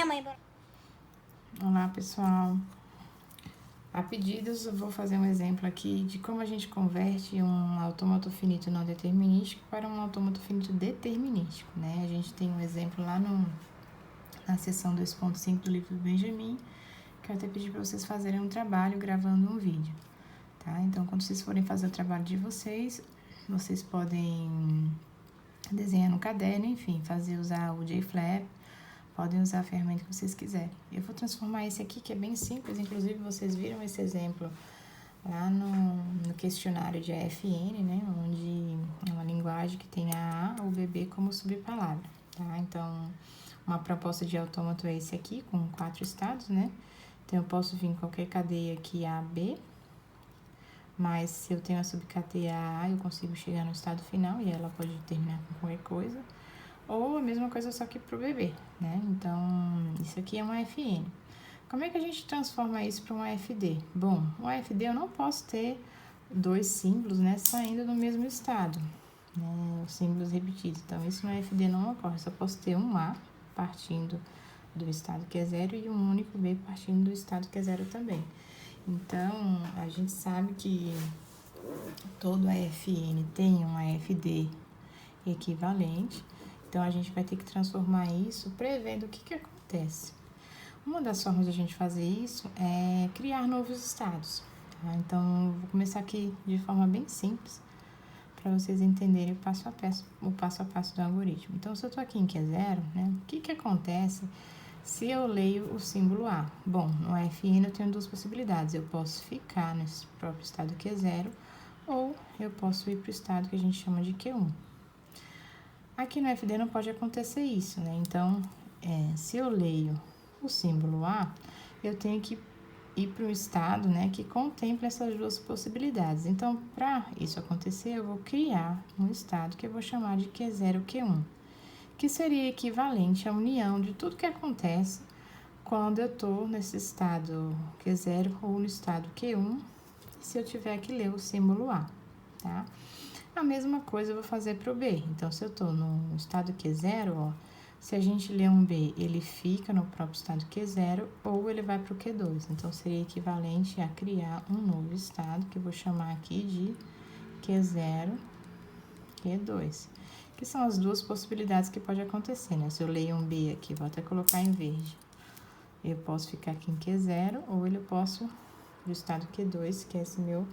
né, mãe? Olá, pessoal. A pedidos, eu vou fazer um exemplo aqui de como a gente converte um autômato finito não determinístico para um autômato finito determinístico, né? A gente tem um exemplo lá na seção 2.5 do livro do Benjamin, que eu até pedi para vocês fazerem um trabalho gravando um vídeo, tá? Então, quando vocês forem fazer o trabalho de vocês podem desenhar no caderno, enfim, usar o JFlap, podem usar a ferramenta que vocês quiserem. Eu vou transformar esse aqui, que é bem simples, inclusive vocês viram esse exemplo lá no questionário de AFN, né? Onde é uma linguagem que tem a ou BB como subpalavra, tá? Então, uma proposta de autômato é esse aqui, com 4 estados, né? Então, eu posso vir em qualquer cadeia aqui A, B, mas se eu tenho a subcadeia A, eu consigo chegar no estado final e ela pode terminar com qualquer coisa. Ou a mesma coisa só que pro bebê, né? Então, isso aqui é um AFN. Como é que a gente transforma isso para um AFD? Bom, o AFD eu não posso ter 2 símbolos, né, saindo do mesmo estado, né, os símbolos repetidos. Então, isso no AFD não ocorre, eu só posso ter um A partindo do estado que é 0 e um único B partindo do estado que é 0 também. Então, a gente sabe que todo AFN tem um AFD equivalente. Então, a gente vai ter que transformar isso prevendo o que acontece. Uma das formas de a gente fazer isso é criar novos estados, tá? Então, vou começar aqui de forma bem simples, para vocês entenderem o passo a passo do algoritmo. Então, se eu estou aqui em Q0, né, o que acontece se eu leio o símbolo A? Bom, no AFN eu tenho 2 possibilidades. Eu posso ficar nesse próprio estado Q0, ou eu posso ir para o estado que a gente chama de Q1. Aqui no FD não pode acontecer isso, né? Então, se eu leio o símbolo A, eu tenho que ir para um estado, né, que contempla essas 2 possibilidades. Então, para isso acontecer, eu vou criar um estado que eu vou chamar de Q0, Q1, que seria equivalente à união de tudo que acontece quando eu estou nesse estado Q0 ou no estado Q1, se eu tiver que ler o símbolo A, tá? A mesma coisa eu vou fazer para o B. Então, se eu estou no estado Q0, ó, se a gente ler um B, ele fica no próprio estado Q0 ou ele vai para o Q2. Então, seria equivalente a criar um novo estado, que eu vou chamar aqui de Q0, Q2. Que são as 2 possibilidades que pode acontecer, né? Se eu leio um B aqui, vou até colocar em verde. Eu posso ficar aqui em Q0 ou eu posso do estado Q2, que é esse meu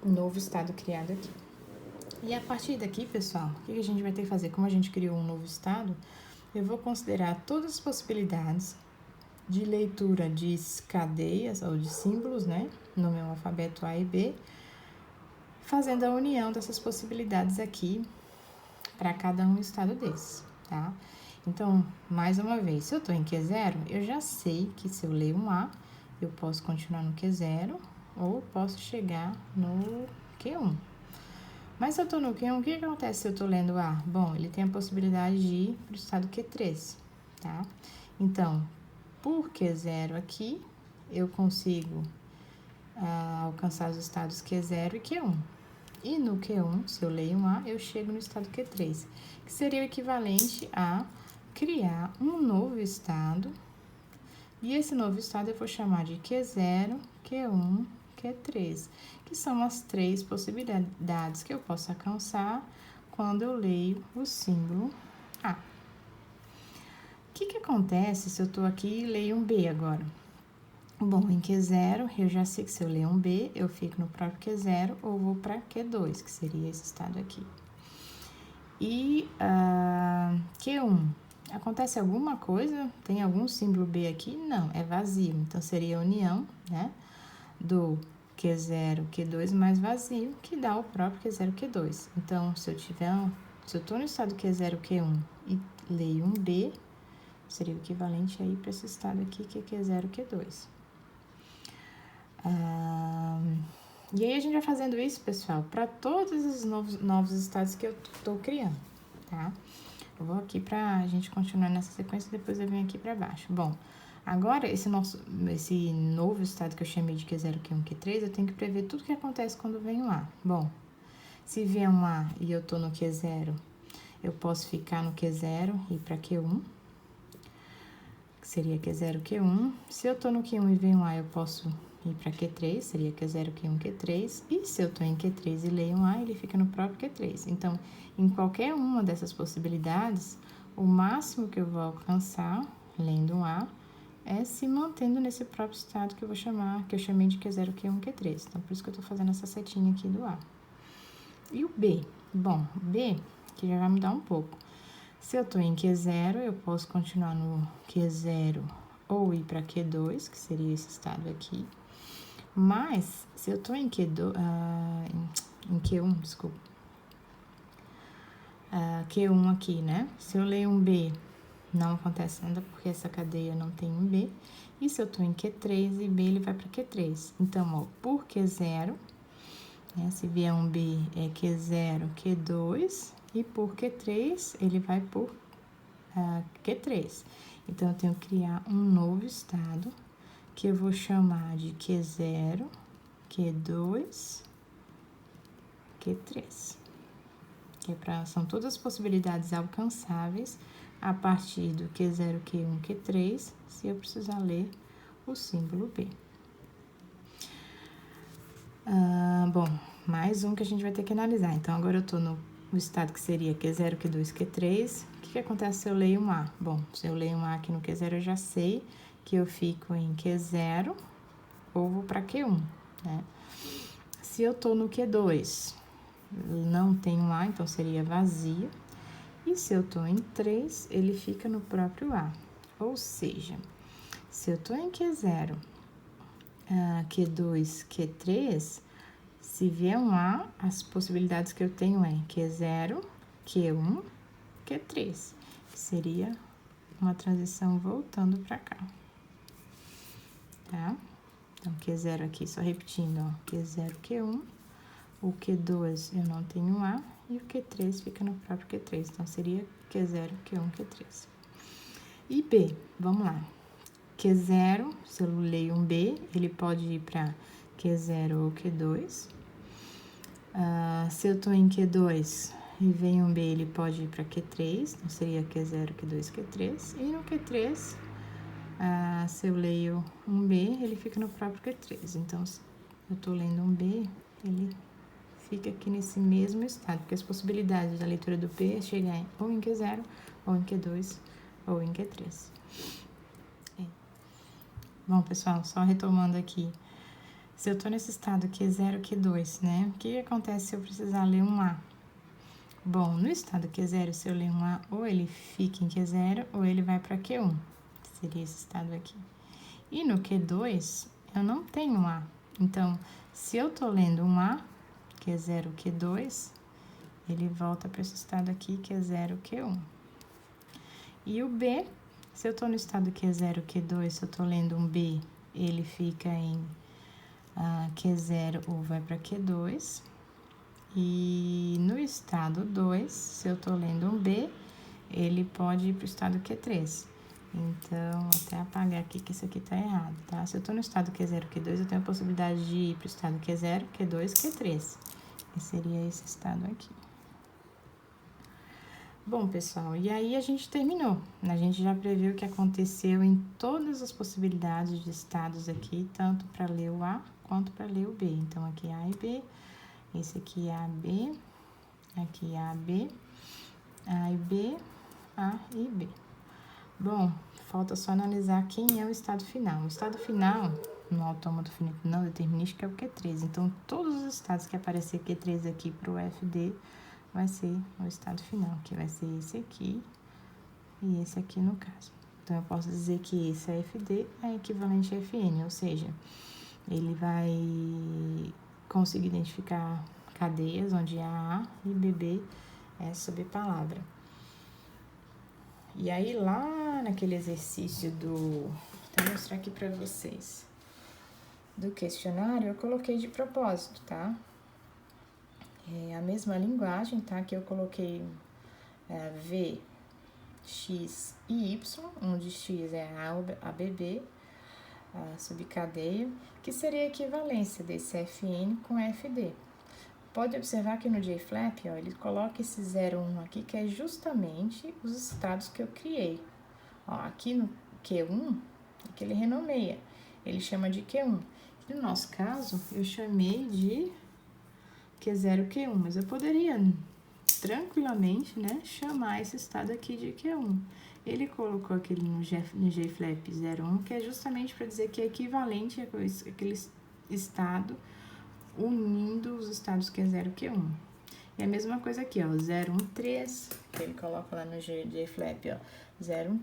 novo estado criado aqui. E a partir daqui, pessoal, o que a gente vai ter que fazer? Como a gente criou um novo estado, eu vou considerar todas as possibilidades de leitura de cadeias ou de símbolos, né, no meu alfabeto A e B, fazendo a união dessas possibilidades aqui para cada um estado desses, tá? Então, mais uma vez, se eu estou em Q0, eu já sei que se eu ler um A, eu posso continuar no Q0 ou posso chegar no Q1. Mas se eu estou no Q1, o que acontece se eu estou lendo A? Bom, ele tem a possibilidade de ir para o estado Q3, tá? Então, por Q0 aqui, eu consigo alcançar os estados Q0 e Q1. E no Q1, se eu leio um A, eu chego no estado Q3, que seria o equivalente a criar um novo estado. E esse novo estado eu vou chamar de Q0, Q1, Q3, que são as 3 possibilidades que eu posso alcançar quando eu leio o símbolo A. O que acontece se eu estou aqui e leio um B agora? Bom, em Q0, eu já sei que se eu ler um B, eu fico no próprio Q0 ou vou para Q2, que seria esse estado aqui. E Q1, acontece alguma coisa? Tem algum símbolo B aqui? Não, é vazio. Então, seria a união, né, do Q0, Q2 mais vazio, que dá o próprio Q0, Q2. Então, se eu estou no estado Q0, Q1 e leio um B, seria o equivalente aí para esse estado aqui, que é Q0, Q2. E aí, a gente vai fazendo isso, pessoal, para todos os novos estados que eu estou criando, tá? Eu vou aqui pra gente continuar nessa sequência, depois eu venho aqui pra baixo. Bom, agora esse novo estado que eu chamei de Q0, Q1, Q3, eu tenho que prever tudo que acontece quando vem um A. Bom, se vier um A e eu tô no Q0, eu posso ficar no Q0 e ir pra Q1. seria Q0, Q1. Se eu tô no Q1 e vem um A, eu posso ir para Q3, seria Q0, Q1, Q3. E se eu tô em Q3 e leio um A, ele fica no próprio Q3. Então, em qualquer uma dessas possibilidades, o máximo que eu vou alcançar, lendo um A, é se mantendo nesse próprio estado que eu vou chamar, que eu chamei de Q0, Q1, Q3. Então, por isso que eu tô fazendo essa setinha aqui do A. E o B? Bom, B, que já vai mudar um pouco. Se eu tô em Q0, eu posso continuar no Q0 ou ir para Q2, que seria esse estado aqui. Mas, se eu tô em Q2, em Q1, desculpa, Q1 aqui, né? Se eu leio um B, não acontece nada porque essa cadeia não tem um B. E se eu tô em Q3 e B, ele vai para Q3. Então, ó, por Q0, né, se vier um B, é Q0, Q2, e por Q3, ele vai por Q3. Então, eu tenho que criar um novo estado, que eu vou chamar de Q0, Q2, Q3. São todas as possibilidades alcançáveis a partir do Q0, Q1, Q3, se eu precisar ler o símbolo B. Bom, mais um que a gente vai ter que analisar. Então, agora eu tô no estado que seria Q0, Q2, Q3. O que acontece se eu leio um A? Bom, se eu leio um A aqui no Q0, eu já sei que eu fico em Q0 ou vou para Q1, né? Se eu tô no Q2, não tem um A, então seria vazio. E se eu tô em 3, ele fica no próprio A. Ou seja, se eu tô em Q0, Q2, Q3, se vier um A, as possibilidades que eu tenho é Q0, Q1, Q3. Seria uma transição voltando para cá. Tá? Então, Q0 aqui, só repetindo, ó, Q0, Q1. O Q2 eu não tenho A e o Q3 fica no próprio Q3. Então, seria Q0, Q1, Q3. E B, vamos lá. Q0, se eu leio um B, ele pode ir para Q0 ou Q2. Se eu tô em Q2 e vem um B, ele pode ir para Q3. Então, seria Q0, Q2, Q3. E no Q3, se eu leio um B, ele fica no próprio Q3. Então, se eu tô lendo um B, ele fica aqui nesse mesmo estado, porque as possibilidades da leitura do P é chegar ou em Q0, ou em Q2, ou em Q3. Bom, pessoal, só retomando aqui. Se eu tô nesse estado Q0, Q2, né? O que acontece se eu precisar ler um A? Bom, no estado Q0, se eu ler um A, ou ele fica em Q0, ou ele vai para Q1. Seria esse estado aqui. E no Q2, eu não tenho um A. Então, se eu tô lendo um A, Q0, Q2, ele volta para esse estado aqui, Q0, Q1. E o B, se eu tô no estado Q0, Q2, se eu tô lendo um B, ele fica em Q0 ou vai para Q2. E no estado 2, se eu tô lendo um B, ele pode ir para o estado Q3. Então, até apagar aqui que isso aqui tá errado, tá? Se eu tô no estado Q0, Q2, eu tenho a possibilidade de ir para o estado Q0, Q2, Q3. Que seria esse estado aqui. Bom, pessoal, e aí a gente terminou. A gente já previu o que aconteceu em todas as possibilidades de estados aqui, tanto para ler o A quanto para ler o B. Então, aqui A e B, esse aqui é A, B, aqui A, B, A e B, A e B. Bom, falta só analisar quem é o estado final. O estado final, no autômato finito não determinístico, é o Q3. Então, todos os estados que aparecer Q3 aqui para o FD, vai ser o estado final, que vai ser esse aqui e esse aqui no caso. Então, eu posso dizer que esse FD é equivalente a FN, ou seja, ele vai conseguir identificar cadeias onde A e BB é subpalavra. E aí, lá naquele exercício vou até mostrar aqui pra vocês, do questionário, eu coloquei de propósito, tá? É a mesma linguagem, tá? Que eu coloquei V, X e Y, onde X é a BB, a subcadeia, que seria a equivalência desse FN com FD. Pode observar que no JFlap, ó, ele coloca esse 01 aqui, que é justamente os estados que eu criei. Ó, aqui Q1, é que ele renomeia. Ele chama de Q1. No nosso caso, eu chamei de Q0, Q1, mas eu poderia tranquilamente, né, chamar esse estado aqui de Q1. Ele colocou aquele no JFlap 01, que é justamente para dizer que é equivalente àquele estado unindo os estados Q0 e Q1. E a mesma coisa aqui, ó, 013, que ele coloca lá no JFlap, ó,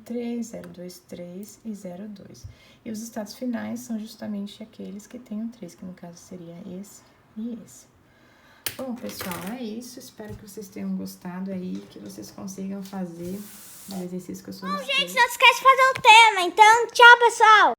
013, 023 e 02. E os estados finais são justamente aqueles que tem o 3, que no caso seria esse e esse. Bom, pessoal, é isso. Espero que vocês tenham gostado aí, que vocês consigam fazer o exercício que eu solicitei. Bom, gente, não esquece de fazer o tema. Então, tchau, pessoal!